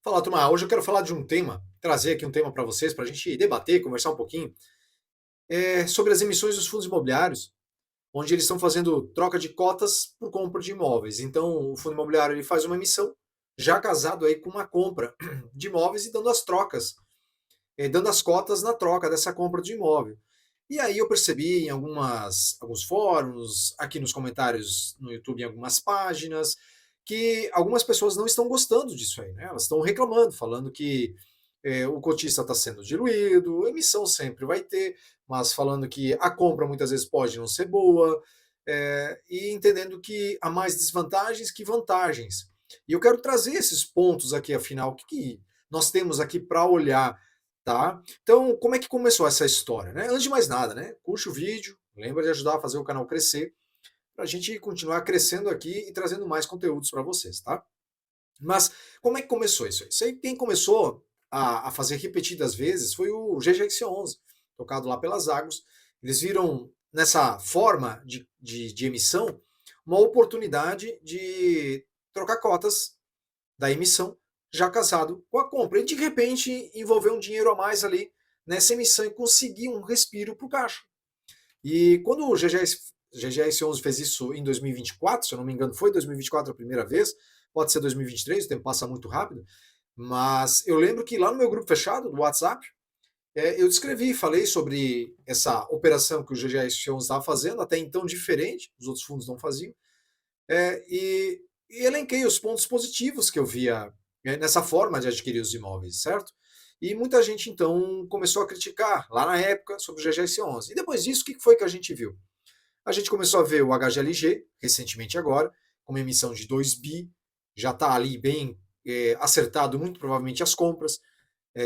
Fala, turma. Hoje eu quero falar de um tema, trazer aqui um tema para vocês, para a gente debater, conversar um pouquinho, sobre as emissões dos fundos imobiliários, onde eles estão fazendo troca de cotas por compra de imóveis. Então, o fundo imobiliário ele faz uma emissão, já casado aí com uma compra de imóveis e dando as trocas, dando as cotas na troca dessa compra de imóvel. E aí eu percebi em alguns fóruns, aqui nos comentários no YouTube, em algumas páginas, que algumas pessoas não estão gostando disso aí, né? Elas estão reclamando, falando que o cotista está sendo diluído, emissão sempre vai ter, mas falando que a compra muitas vezes pode não ser boa, e entendendo que há mais desvantagens que vantagens. E eu quero trazer esses pontos aqui, afinal, o que nós temos aqui para olhar, tá? Então, como é que começou essa história, né? Antes de mais nada, né? Curte o vídeo, lembra de ajudar a fazer o canal crescer, para a gente continuar crescendo aqui e trazendo mais conteúdos para vocês, tá? Mas como é que começou isso aí? Isso aí quem começou a fazer repetidas vezes foi o GGX11, tocado lá pelas Águas. Eles viram nessa forma de emissão uma oportunidade de trocar cotas da emissão já casado com a compra. E de repente envolver um dinheiro a mais ali nessa emissão e conseguir um respiro para o caixa. E quando o GGS11 fez isso em 2024, se eu não me engano, foi 2024 a primeira vez, pode ser 2023, o tempo passa muito rápido, mas eu lembro que lá no meu grupo fechado do WhatsApp, eu descrevi, falei sobre essa operação que o GGS11 estava fazendo, até então diferente, os outros fundos não faziam, e elenquei os pontos positivos que eu via nessa forma de adquirir os imóveis, certo? E muita gente então começou a criticar lá na época sobre o GGS11. E depois disso, o que foi que a gente viu? A gente começou a ver o HGLG, recentemente agora, com uma emissão de 2 bi, já está ali bem acertado, muito provavelmente, as compras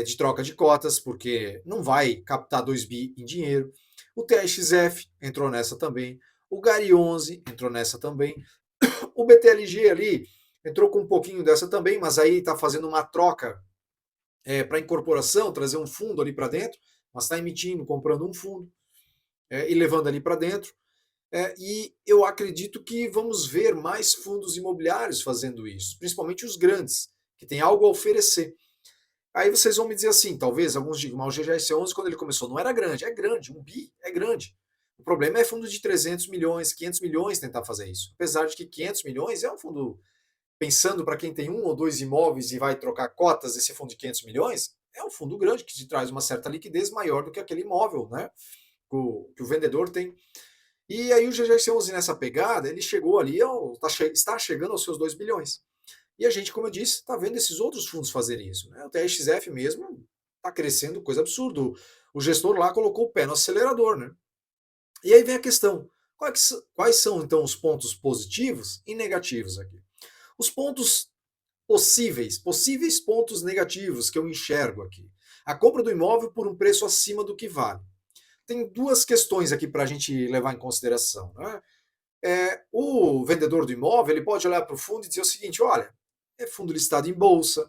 de troca de cotas, porque não vai captar 2 bi em dinheiro. O TXF entrou nessa também. O Gari 11 entrou nessa também. O BTLG ali entrou com um pouquinho dessa também, mas aí está fazendo uma troca para incorporação, trazer um fundo ali para dentro, mas está emitindo, comprando um fundo e levando ali para dentro. E eu acredito que vamos ver mais fundos imobiliários fazendo isso, principalmente os grandes, que têm algo a oferecer. Aí vocês vão me dizer assim, talvez alguns digam, mas o GGS11 quando ele começou não era grande, é grande, um bi é grande. O problema é fundo de 300 milhões, 500 milhões tentar fazer isso. Apesar de que 500 milhões é um fundo, pensando para quem tem um ou dois imóveis e vai trocar cotas desse fundo de 500 milhões, é um fundo grande que te traz uma certa liquidez maior do que aquele imóvel, né? Que o vendedor tem. E aí o GGC11 nessa pegada, ele chegou ali, está chegando aos seus 2 bilhões. E a gente, como eu disse, está vendo esses outros fundos fazerem isso. Né? O TRXF mesmo está crescendo, coisa absurda. O gestor lá colocou o pé no acelerador. Né? E aí vem a questão, quais são então os pontos positivos e negativos aqui? Os pontos possíveis pontos negativos que eu enxergo aqui. A compra do imóvel por um preço acima do que vale. Tem duas questões aqui para a gente levar em consideração. Né? O vendedor do imóvel ele pode olhar para o fundo e dizer o seguinte: olha, é fundo listado em bolsa,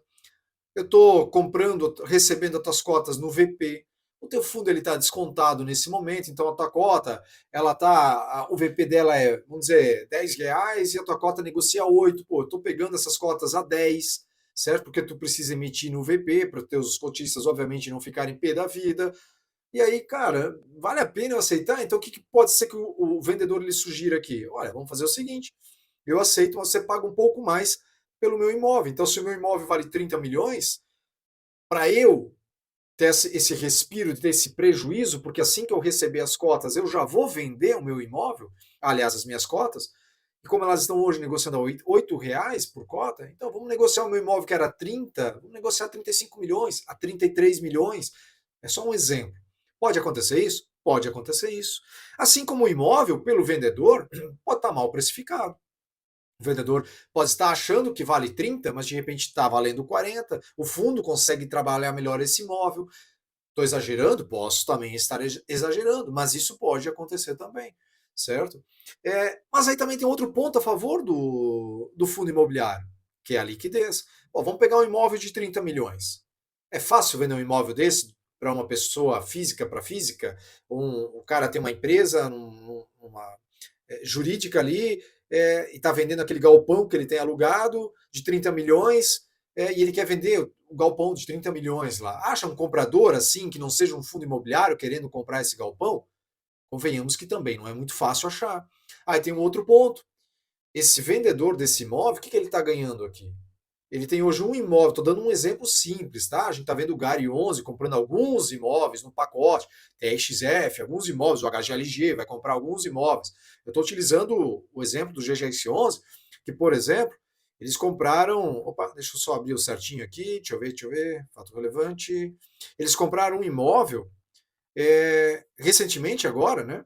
eu estou comprando, recebendo as tuas cotas no VP, o teu fundo ele está descontado nesse momento, então a tua cota, ela tá, o VP dela é, vamos dizer, R$ 10 e a tua cota negocia 8. Pô, eu estou pegando essas cotas a 10, certo? Porque tu precisa emitir no VP para os teus cotistas, obviamente, não ficarem pé da vida. E aí, cara, vale a pena eu aceitar? Então, o que pode ser que o vendedor lhe sugira aqui? Olha, vamos fazer o seguinte: eu aceito, você paga um pouco mais pelo meu imóvel. Então, se o meu imóvel vale 30 milhões, para eu ter esse respiro, ter esse prejuízo, porque assim que eu receber as cotas, eu já vou vender o meu imóvel, aliás, as minhas cotas, e como elas estão hoje negociando a R$ 8 por cota, então vamos negociar o meu imóvel que era 30, vamos negociar a 35 milhões, a 33 milhões. É só um exemplo. Pode acontecer isso? Pode acontecer isso. Assim como o imóvel, pelo vendedor, pode estar mal precificado. O vendedor pode estar achando que vale 30, mas de repente está valendo 40. O fundo consegue trabalhar melhor esse imóvel. Estou exagerando? Posso também estar exagerando, mas isso pode acontecer também, certo? Mas aí também tem outro ponto a favor do fundo imobiliário, que é a liquidez. Bom, vamos pegar um imóvel de 30 milhões. É fácil vender um imóvel desse para uma pessoa física para física? O cara tem uma empresa, uma jurídica ali, e está vendendo aquele galpão que ele tem alugado de 30 milhões, e ele quer vender. o galpão de 30 milhões lá. Acha um comprador assim, que não seja um fundo imobiliário querendo comprar esse galpão? Convenhamos que também não é muito fácil achar. Aí tem um outro ponto. Esse vendedor desse imóvel, o que ele está ganhando aqui? Ele tem hoje um imóvel, estou dando um exemplo simples, tá? A gente está vendo o Gary 11 comprando alguns imóveis no pacote, TXF, alguns imóveis, o HGLG vai comprar alguns imóveis. Eu estou utilizando o exemplo do GGS 11, que, por exemplo, eles compraram. Opa, deixa eu só abrir o certinho aqui, deixa eu ver, fato relevante. Eles compraram um imóvel recentemente, agora, né?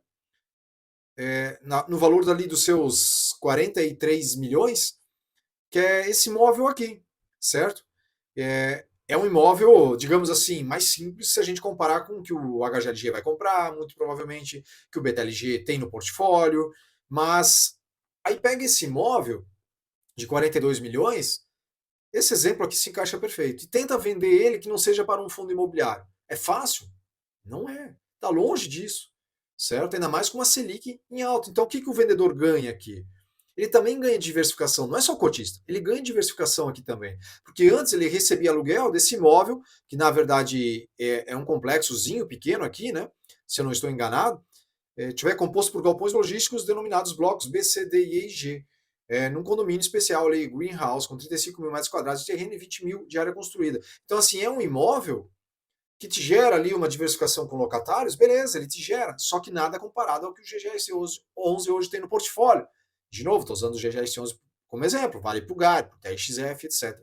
No valor dali dos seus 43 milhões, que é esse imóvel aqui, certo? É um imóvel, digamos assim, mais simples se a gente comparar com o que o HGLG vai comprar, muito provavelmente que o BTLG tem no portfólio, mas aí pega esse imóvel de 42 milhões, esse exemplo aqui se encaixa perfeito, e tenta vender ele que não seja para um fundo imobiliário. É fácil? Não é. Está longe disso, certo? Ainda mais com uma Selic em alta. Então o que o vendedor ganha aqui? Ele também ganha diversificação, não é só o cotista, ele ganha diversificação aqui também. Porque antes ele recebia aluguel desse imóvel, que na verdade é um complexozinho pequeno aqui, né? Se eu não estou enganado, tiver composto por galpões logísticos denominados blocos B, C, D, E e G. Num condomínio especial ali, Greenhouse, com 35 mil metros quadrados de terreno e 20 mil de área construída. Então, assim, é um imóvel que te gera ali uma diversificação com locatários, beleza, ele te gera, só que nada comparado ao que o GGS 11 hoje tem no portfólio. De novo, estou usando o GGS 11 como exemplo, vale para o GAR, para o TXF, etc.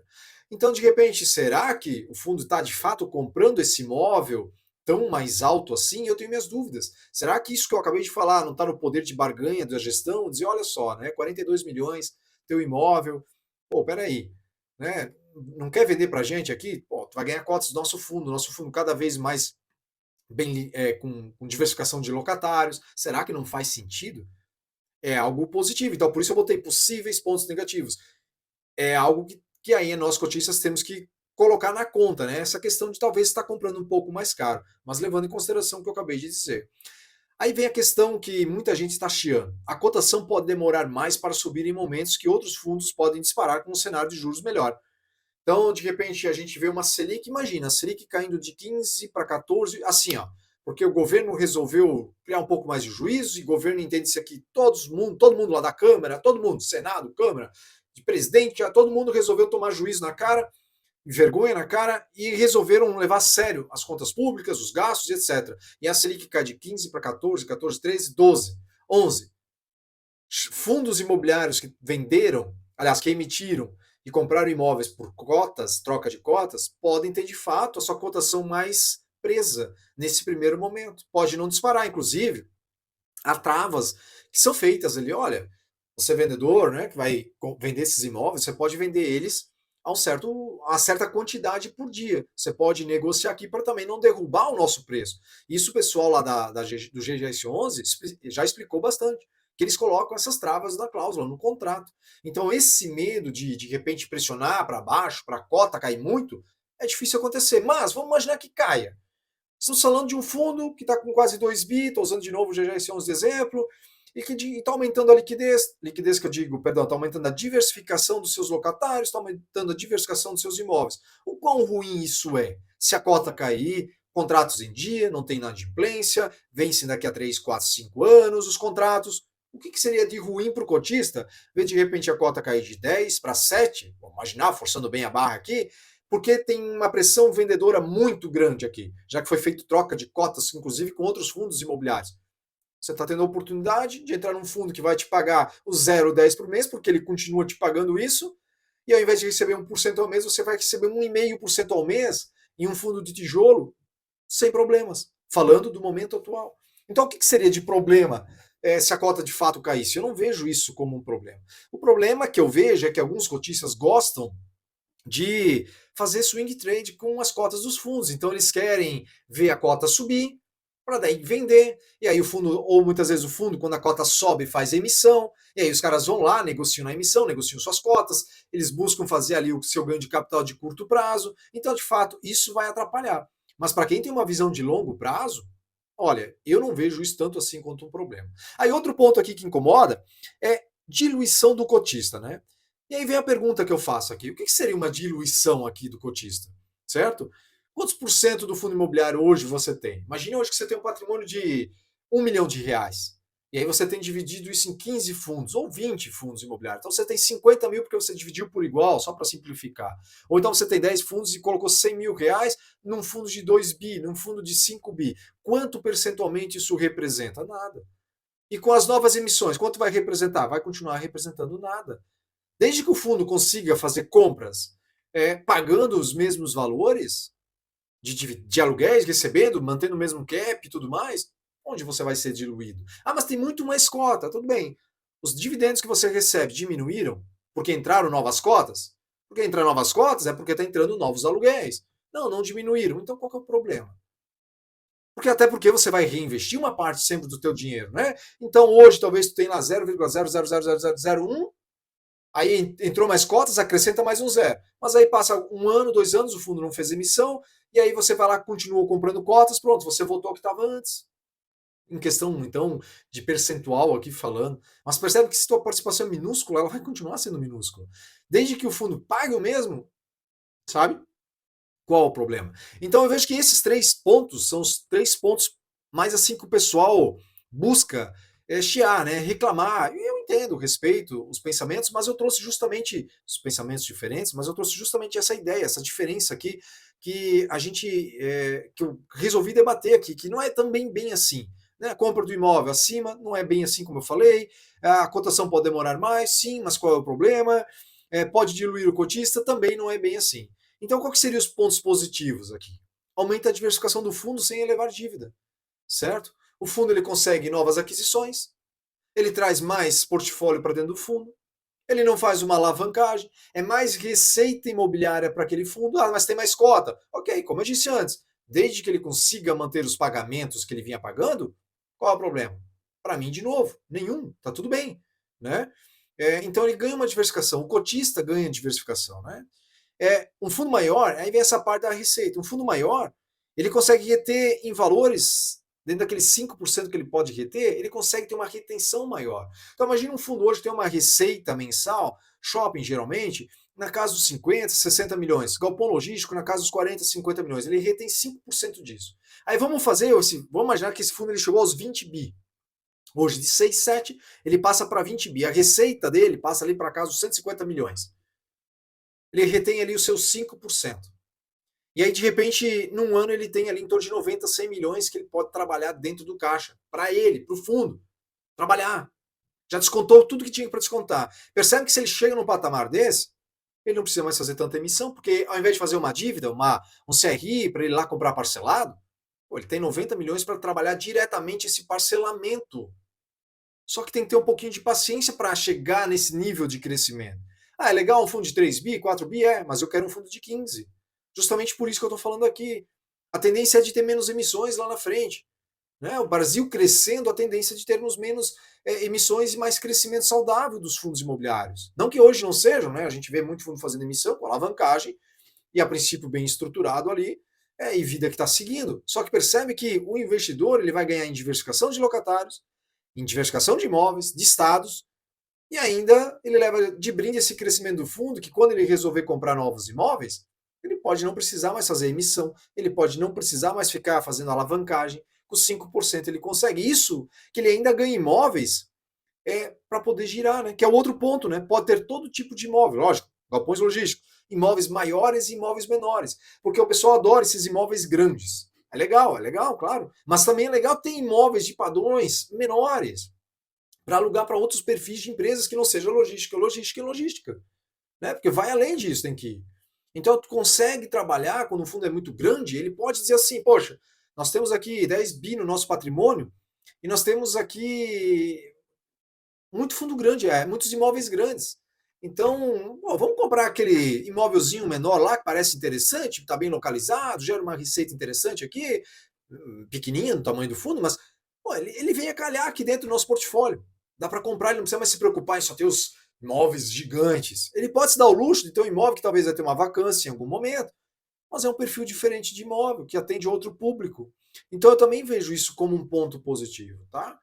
Então, de repente, será que o fundo está de fato comprando esse imóvel tão mais alto assim? Eu tenho minhas dúvidas. Será que isso que eu acabei de falar não está no poder de barganha da gestão? Dizer, olha só, né, 42 milhões, teu imóvel, pô, peraí, né? Não quer vender para a gente aqui? Pô, tu vai ganhar cotas do nosso fundo cada vez mais bem com diversificação de locatários. Será que não faz sentido? É algo positivo. Então, por isso eu botei possíveis pontos negativos. É algo que aí nós cotistas temos que colocar na conta, né? Essa questão de talvez estar comprando um pouco mais caro, mas levando em consideração o que eu acabei de dizer. Aí vem a questão que muita gente está chiando. A cotação pode demorar mais para subir em momentos que outros fundos podem disparar com um cenário de juros melhor. Então, de repente, a gente vê uma Selic, imagina, a Selic caindo de 15 para 14, assim, ó, porque o governo resolveu criar um pouco mais de juízo, e o governo entende isso aqui, todo mundo lá da Câmara, todo mundo, Senado, Câmara, de presidente, todo mundo resolveu tomar juízo na cara, vergonha na cara, e resolveram levar a sério as contas públicas, os gastos, etc. E a Selic cai de 15 para 14, 14, 13, 12, 11. Fundos imobiliários que venderam, aliás, que emitiram e compraram imóveis por cotas, troca de cotas, podem ter de fato a sua cotação mais presa nesse primeiro momento. Pode não disparar, inclusive, há travas que são feitas ali. Olha, você é vendedor, né, que vai vender esses imóveis, você pode vender eles a uma certa quantidade por dia. Você pode negociar aqui para também não derrubar o nosso preço. Isso o pessoal lá do GGS 11 já explicou bastante, que eles colocam essas travas da cláusula no contrato. Então esse medo de repente pressionar para baixo, para a cota cair muito, é difícil acontecer. Mas vamos imaginar que caia. Estamos falando de um fundo que está com quase 2 bi, estou usando de novo o GGS 11 de exemplo, e que está aumentando a liquidez que eu digo, perdão, está aumentando a diversificação dos seus locatários, está aumentando a diversificação dos seus imóveis. O quão ruim isso é? Se a cota cair, contratos em dia, não tem inadimplência, vencem daqui a 3, 4, 5 anos os contratos. O que seria de ruim para o cotista ver de repente a cota cair de 10 para 7? Vamos imaginar, forçando bem a barra aqui, porque tem uma pressão vendedora muito grande aqui, já que foi feito troca de cotas, inclusive com outros fundos imobiliários. Você está tendo a oportunidade de entrar num fundo que vai te pagar o 0,10 por mês, porque ele continua te pagando isso, e ao invés de receber 1% ao mês, você vai receber 1,5% ao mês em um fundo de tijolo, sem problemas, falando do momento atual. Então, o que seria de problema se a cota de fato caísse? Eu não vejo isso como um problema. O problema que eu vejo é que alguns cotistas gostam de fazer swing trade com as cotas dos fundos. Então eles querem ver a cota subir para daí vender. E aí o fundo, ou muitas vezes o fundo, quando a cota sobe, faz emissão. E aí os caras vão lá, negociam na emissão, negociam suas cotas, eles buscam fazer ali o seu ganho de capital de curto prazo. Então, de fato, isso vai atrapalhar. Mas para quem tem uma visão de longo prazo, olha, eu não vejo isso tanto assim quanto um problema. Aí outro ponto aqui que incomoda é diluição do cotista, né? E aí vem a pergunta que eu faço aqui: o que seria uma diluição aqui do cotista? certo? Quantos por cento do fundo imobiliário hoje você tem? Imagine hoje que você tem um patrimônio de R$ 1 milhão. E aí você tem dividido isso em 15 fundos, ou 20 fundos imobiliários. Então você tem 50 mil porque você dividiu por igual, só para simplificar. Ou então você tem 10 fundos e colocou R$ 100 mil num fundo de 2 bi, num fundo de 5 bi. Quanto percentualmente isso representa? Nada. E com as novas emissões, quanto vai representar? Vai continuar representando nada. Desde que o fundo consiga fazer compras pagando os mesmos valores de aluguéis, recebendo, mantendo o mesmo cap e tudo mais, onde você vai ser diluído? Ah, mas tem muito mais cota, tudo bem. Os dividendos que você recebe diminuíram porque entraram novas cotas? Porque entrar novas cotas é porque está entrando novos aluguéis. Não, não diminuíram. Então qual que é o problema? Porque até porque você vai reinvestir uma parte sempre do teu dinheiro, né? Então hoje talvez tu tenha lá 0,000001, aí entrou mais cotas, acrescenta mais um zero. Mas aí passa um ano, 2 anos, o fundo não fez emissão, e aí você vai lá, continuou comprando cotas, pronto, você voltou ao que estava antes. Em questão, então, de percentual aqui falando. Mas percebe que se tua participação é minúscula, ela vai continuar sendo minúscula. Desde que o fundo pague o mesmo, sabe? Qual o problema? Então eu vejo que esses 3 pontos são os 3 pontos mais assim que o pessoal busca chiar, né? Reclamar. E eu entendo, respeito os pensamentos, mas eu trouxe justamente os pensamentos diferentes, mas eu trouxe justamente essa ideia, essa diferença aqui que a gente que eu resolvi debater aqui, que não é também bem assim. Né? A compra do imóvel acima não é bem assim como eu falei. A cotação pode demorar mais, sim, mas qual é o problema? Pode diluir o cotista, também não é bem assim. Então, qual que seriam os pontos positivos aqui? Aumenta a diversificação do fundo sem elevar dívida, certo? O fundo ele consegue novas aquisições, ele traz mais portfólio para dentro do fundo, ele não faz uma alavancagem, é mais receita imobiliária para aquele fundo, mas tem mais cota. Ok, como eu disse antes, desde que ele consiga manter os pagamentos que ele vinha pagando, qual é o problema? Para mim, de novo, nenhum, tá tudo bem, né? Então ele ganha uma diversificação, o cotista ganha diversificação, né? Um fundo maior, aí vem essa parte da receita. Um fundo maior, ele consegue reter em valores, dentro daqueles 5% que ele pode reter, ele consegue ter uma retenção maior. Então imagina um fundo hoje tem uma receita mensal, shopping geralmente, na casa dos 50, 60 milhões. Galpão logístico na casa dos 40, 50 milhões. Ele retém 5% disso. Aí vamos imaginar que esse fundo ele chegou aos 20 bi. Hoje, de 6, 7, ele passa para 20 bi. A receita dele passa ali para casa dos 150 milhões. Ele retém ali os seus 5%. E aí, de repente, num ano ele tem ali em torno de 90, 100 milhões que ele pode trabalhar dentro do caixa. Para ele, para o fundo. Trabalhar. Já descontou tudo que tinha para descontar. Percebe que se ele chega num patamar desse, ele não precisa mais fazer tanta emissão, porque ao invés de fazer uma dívida, um CRI, para ele ir lá comprar parcelado, ele tem 90 milhões para trabalhar diretamente esse parcelamento. Só que tem que ter um pouquinho de paciência para chegar nesse nível de crescimento. Ah, é legal um fundo de 3 bi, 4 bi? Mas eu quero um fundo de 15. Justamente por isso que eu estou falando aqui. A tendência é de ter menos emissões lá na frente. Né? O Brasil crescendo, a tendência é de termos menos emissões e mais crescimento saudável dos fundos imobiliários. Não que hoje não sejam, né? A gente vê muito fundo fazendo emissão com alavancagem e a princípio bem estruturado ali, e vida que está seguindo. Só que percebe que o investidor ele vai ganhar em diversificação de locatários, em diversificação de imóveis, de estados, e ainda ele leva de brinde esse crescimento do fundo, que quando ele resolver comprar novos imóveis, ele pode não precisar mais fazer emissão, ele pode não precisar mais ficar fazendo alavancagem, com 5% ele consegue. Isso que ele ainda ganha imóveis para poder girar, né? Que é o outro ponto, né? Pode ter todo tipo de imóvel, lógico, galpões logísticos, imóveis maiores e imóveis menores, porque o pessoal adora esses imóveis grandes. É legal, claro. Mas também é legal ter imóveis de padrões menores para alugar para outros perfis de empresas que não seja logística, logística e logística. Né? Porque vai além disso, tem que ir. Então, tu consegue trabalhar, quando o fundo é muito grande, ele pode dizer assim, poxa, nós temos aqui 10 bi no nosso patrimônio e nós temos aqui muito fundo grande, muitos imóveis grandes. Então, vamos comprar aquele imóvelzinho menor lá que parece interessante, está bem localizado, gera uma receita interessante aqui, pequenininha no tamanho do fundo, mas ele vem a calhar aqui dentro do nosso portfólio. Dá para comprar, ele não precisa mais se preocupar em só ter os imóveis gigantes. Ele pode se dar o luxo de ter um imóvel que talvez vai ter uma vacância em algum momento, mas é um perfil diferente de imóvel, que atende outro público. Então eu também vejo isso como um ponto positivo, tá?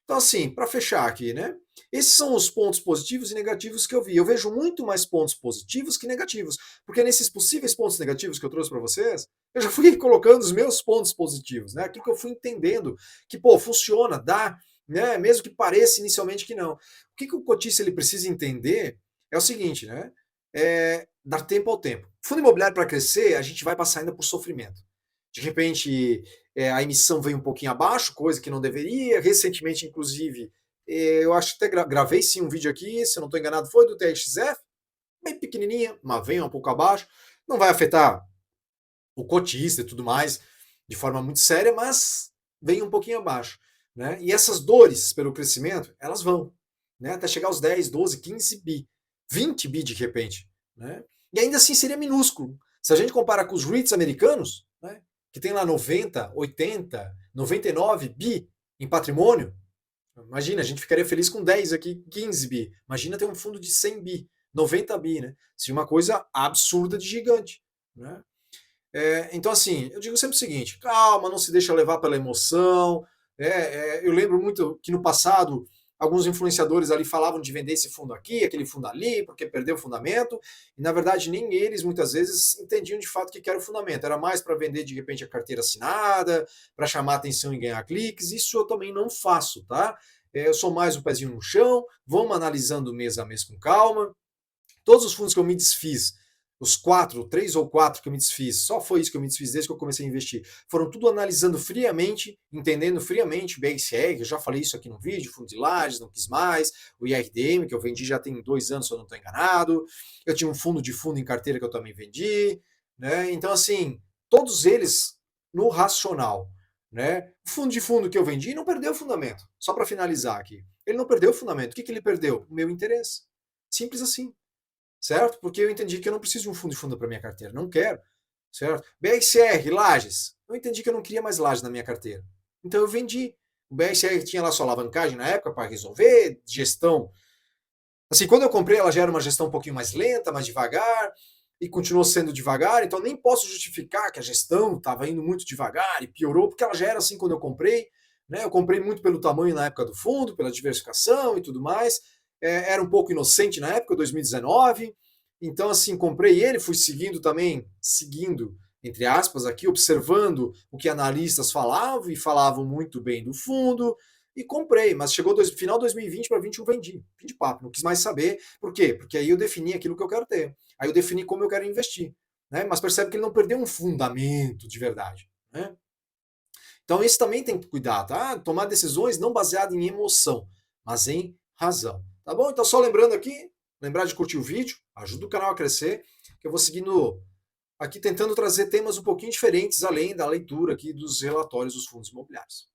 Então, assim, para fechar aqui, né? Esses são os pontos positivos e negativos que eu vi. Eu vejo muito mais pontos positivos que negativos, porque nesses possíveis pontos negativos que eu trouxe para vocês, eu já fui colocando os meus pontos positivos, né? Aquilo que eu fui entendendo que, pô, funciona, dá, né? Mesmo que pareça inicialmente que não. O que o cotista ele precisa entender é o seguinte, né? Dar tempo ao tempo. Fundo imobiliário para crescer, a gente vai passar ainda por sofrimento. De repente, a emissão veio um pouquinho abaixo, coisa que não deveria. Recentemente, inclusive, eu acho que até gravei sim um vídeo aqui, se eu não estou enganado, foi do TXF, bem pequenininha, mas veio um pouco abaixo. Não vai afetar o cotista e tudo mais de forma muito séria, mas vem um pouquinho abaixo. Né? E essas dores pelo crescimento, elas vão, né? Até chegar aos 10, 12, 15 bi, 20 bi de repente. Né? E ainda assim seria minúsculo. Se a gente compara com os REITs americanos, né, que tem lá 90, 80, 99 bi em patrimônio, imagina, a gente ficaria feliz com 10 aqui, 15 bi. Imagina ter um fundo de 100 bi, 90 bi, né? Seria uma coisa absurda de gigante. Né? Então, assim, eu digo sempre o seguinte: calma, não se deixa levar pela emoção. Eu lembro muito que no passado alguns influenciadores ali falavam de vender esse fundo aqui, aquele fundo ali, porque perdeu o fundamento, e na verdade nem eles muitas vezes entendiam de fato o que era o fundamento. Era mais para vender de repente a carteira assinada, para chamar atenção e ganhar cliques. Isso eu também não faço, tá? Eu sou mais um pezinho no chão, vamos analisando mês a mês com calma. Todos os fundos que eu me desfiz, os 3 ou 4 que eu me desfiz, só foi isso que eu me desfiz desde que eu comecei a investir, foram tudo analisando friamente, entendendo friamente o BRCR, que eu já falei isso aqui no vídeo, fundo de lajes, não quis mais, o IRDM, que eu vendi já tem 2 anos, se eu não estou enganado, eu tinha um fundo de fundo em carteira que eu também vendi, né? Então, assim, todos eles no racional. Né? O fundo de fundo que eu vendi não perdeu o fundamento. Só para finalizar aqui. Ele não perdeu o fundamento. O que ele perdeu? O meu interesse. Simples assim, certo? Porque eu entendi que eu não preciso de um fundo de fundo para minha carteira, não quero, certo? BRCR, lajes, eu entendi que eu não queria mais lajes na minha carteira, então eu vendi. O BRCR tinha lá sua alavancagem na época para resolver, gestão. Assim, quando eu comprei, ela já era uma gestão um pouquinho mais lenta, mais devagar, e continuou sendo devagar, então nem posso justificar que a gestão estava indo muito devagar e piorou, porque ela já era assim quando eu comprei. Né? Eu comprei muito pelo tamanho na época do fundo, pela diversificação e tudo mais. Era um pouco inocente na época, 2019. Então, assim, comprei ele, fui seguindo também, seguindo, entre aspas, aqui, observando o que analistas falavam, e falavam muito bem do fundo, e comprei, mas chegou final de 2020 para 2021 vendi. Fim de papo, não quis mais saber. Por quê? Porque aí eu defini aquilo que eu quero ter. Aí eu defini como eu quero investir. Né? Mas percebe que ele não perdeu um fundamento de verdade. Né? Então isso também tem que cuidar, tá? Tomar decisões não baseadas em emoção, mas em razão. Tá bom? Então só lembrando aqui, lembrar de curtir o vídeo, ajuda o canal a crescer, que eu vou seguindo aqui tentando trazer temas um pouquinho diferentes, além da leitura aqui dos relatórios dos fundos imobiliários.